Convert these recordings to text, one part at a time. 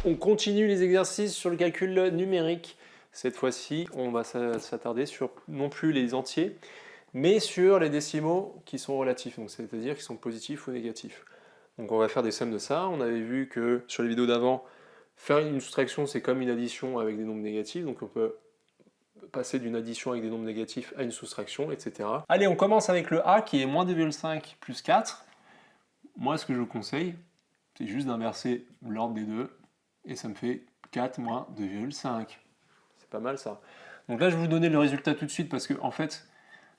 On continue les exercices sur le calcul numérique. Cette fois-ci, on va s'attarder sur non plus les entiers, mais sur les décimaux qui sont relatifs, donc c'est-à-dire qui sont positifs ou négatifs. Donc on va faire des sommes de ça. On avait vu que sur les vidéos d'avant, faire une soustraction, c'est comme une addition avec des nombres négatifs, donc on peut passer d'une addition avec des nombres négatifs à une soustraction, etc. Allez, on commence avec le A qui est moins 2,5 plus 4. Moi, ce que je vous conseille, c'est juste d'inverser l'ordre des deux, et ça me fait 4 moins 2,5. C'est pas mal ça. Donc là, je vais vous donner le résultat tout de suite, parce que en fait,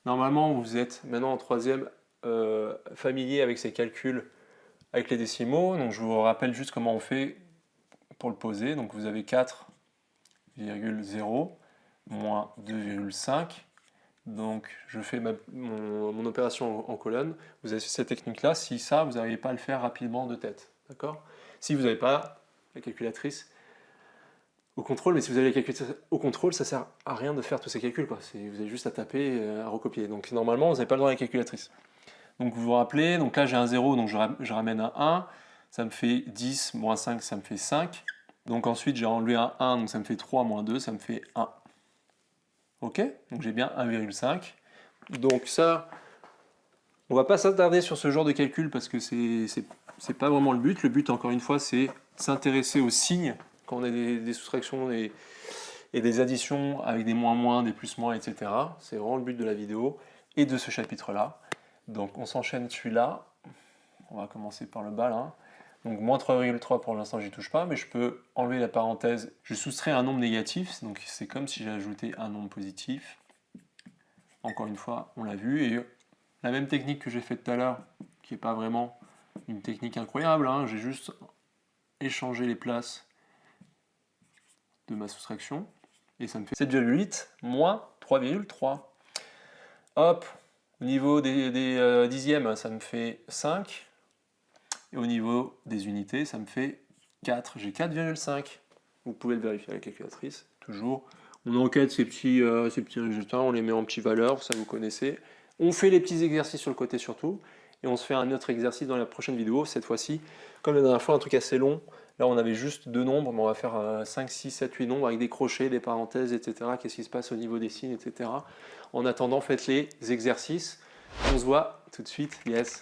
normalement, vous êtes maintenant en troisième familier avec ces calculs avec les décimaux. Donc je vous rappelle juste comment on fait pour le poser. Donc vous avez 4,0 moins 2,5. Donc je fais mon opération en colonne. Vous avez cette technique-là. Si ça, vous n'arrivez pas à le faire rapidement de tête. D'accord? Si vous n'avez pas la calculatrice au contrôle, mais si vous avez la calculatrice au contrôle, ça ne sert à rien de faire tous ces calculs, quoi. Vous avez juste à taper, à recopier. Donc normalement, vous n'avez pas le droit à la calculatrice. Donc vous vous rappelez, donc là j'ai un 0, donc je ramène un 1, ça me fait 10, moins 5, ça me fait 5. Donc ensuite j'ai enlevé un 1, donc ça me fait 3, moins 2, ça me fait 1. Ok? Donc j'ai bien 1,5. Donc ça, on va pas s'attarder sur ce genre de calcul parce que c'est pas vraiment le but. Le but, encore une fois, c'est s'intéresser aux signes quand on a des soustractions et des additions avec des moins, des plus-moins, etc. C'est vraiment le but de la vidéo et de ce chapitre-là. Donc on s'enchaîne celui-là. On va commencer par le bas là. Donc moins 3,3 pour l'instant j'y touche pas, mais je peux enlever la parenthèse. Je soustrais un nombre négatif, donc c'est comme si j'ai ajouté un nombre positif. Encore une fois, on l'a vu, et la même technique que j'ai faite tout à l'heure, qui n'est pas vraiment une technique incroyable, hein, j'ai juste échangé les places de ma soustraction, et ça me fait 7,8 moins 3,3. Hop, au niveau des dixièmes, ça me fait 5. Et au niveau des unités, ça me fait 4. J'ai 4,5. Vous pouvez le vérifier à la calculatrice, toujours. On enquête ces petits résultats, on les met en petites valeurs, ça vous connaissez. On fait les petits exercices sur le côté surtout. Et on se fait un autre exercice dans la prochaine vidéo. Cette fois-ci, comme la dernière fois, un truc assez long. Là, on avait juste deux nombres, mais on va faire 5, 6, 7, 8 nombres avec des crochets, des parenthèses, etc. Qu'est-ce qui se passe au niveau des signes, etc. En attendant, faites les exercices. On se voit tout de suite. Yes.